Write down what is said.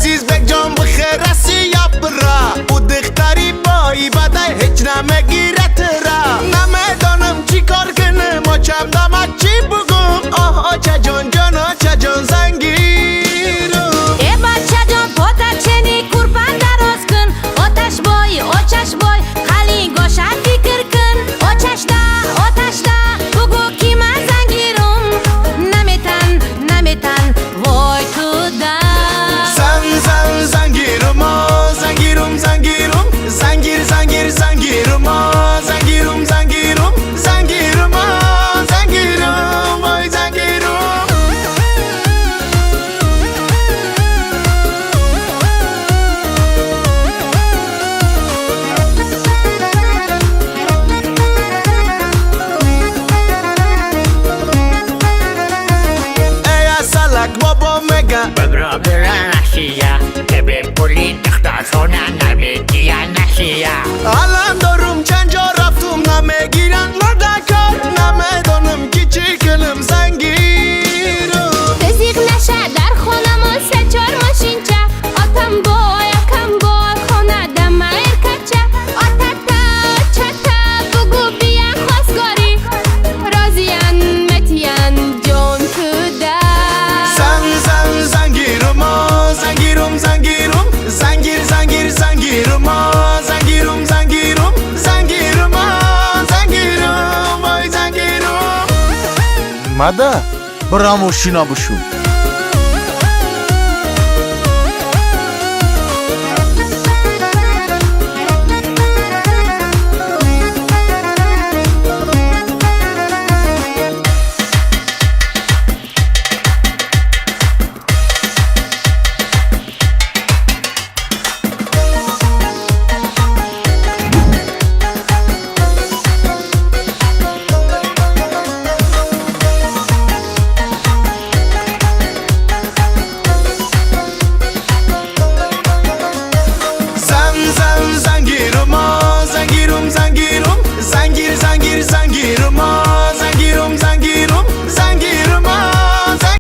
عزیز بک جان بخیر رسی یا برا او دختری بایی بدای هیچ نمگیرت را نمیدانم چی کار کنم و چم دامد چی بگم آها چه جان جانا چه جان زنگیرم ای بچه جان پوتا چنی قربان دراز کن آتش بای خالی گوشت فکر کن آتش دا بگو کی من زنگیرم نمیتن وای تو دا زنگیرم زنگیرم وای زنگیرم ای اصلک بابا مگه بگرا برا نشیه که به پولی دخترشونه نمیگیه نشیه الان دارم چند جا رفتم نمیگیرن لدکار نمیدانم کی چی کنم زنگیرم تزیق نشه در خونمون 3-4 ماشین چه آتم بای خونه دمیر کچه آتتا چتا بگو بیا خواستگاری رازیان متیان جون تو دا زنگیرم وای زنگیرم ماده برامو شینا بشو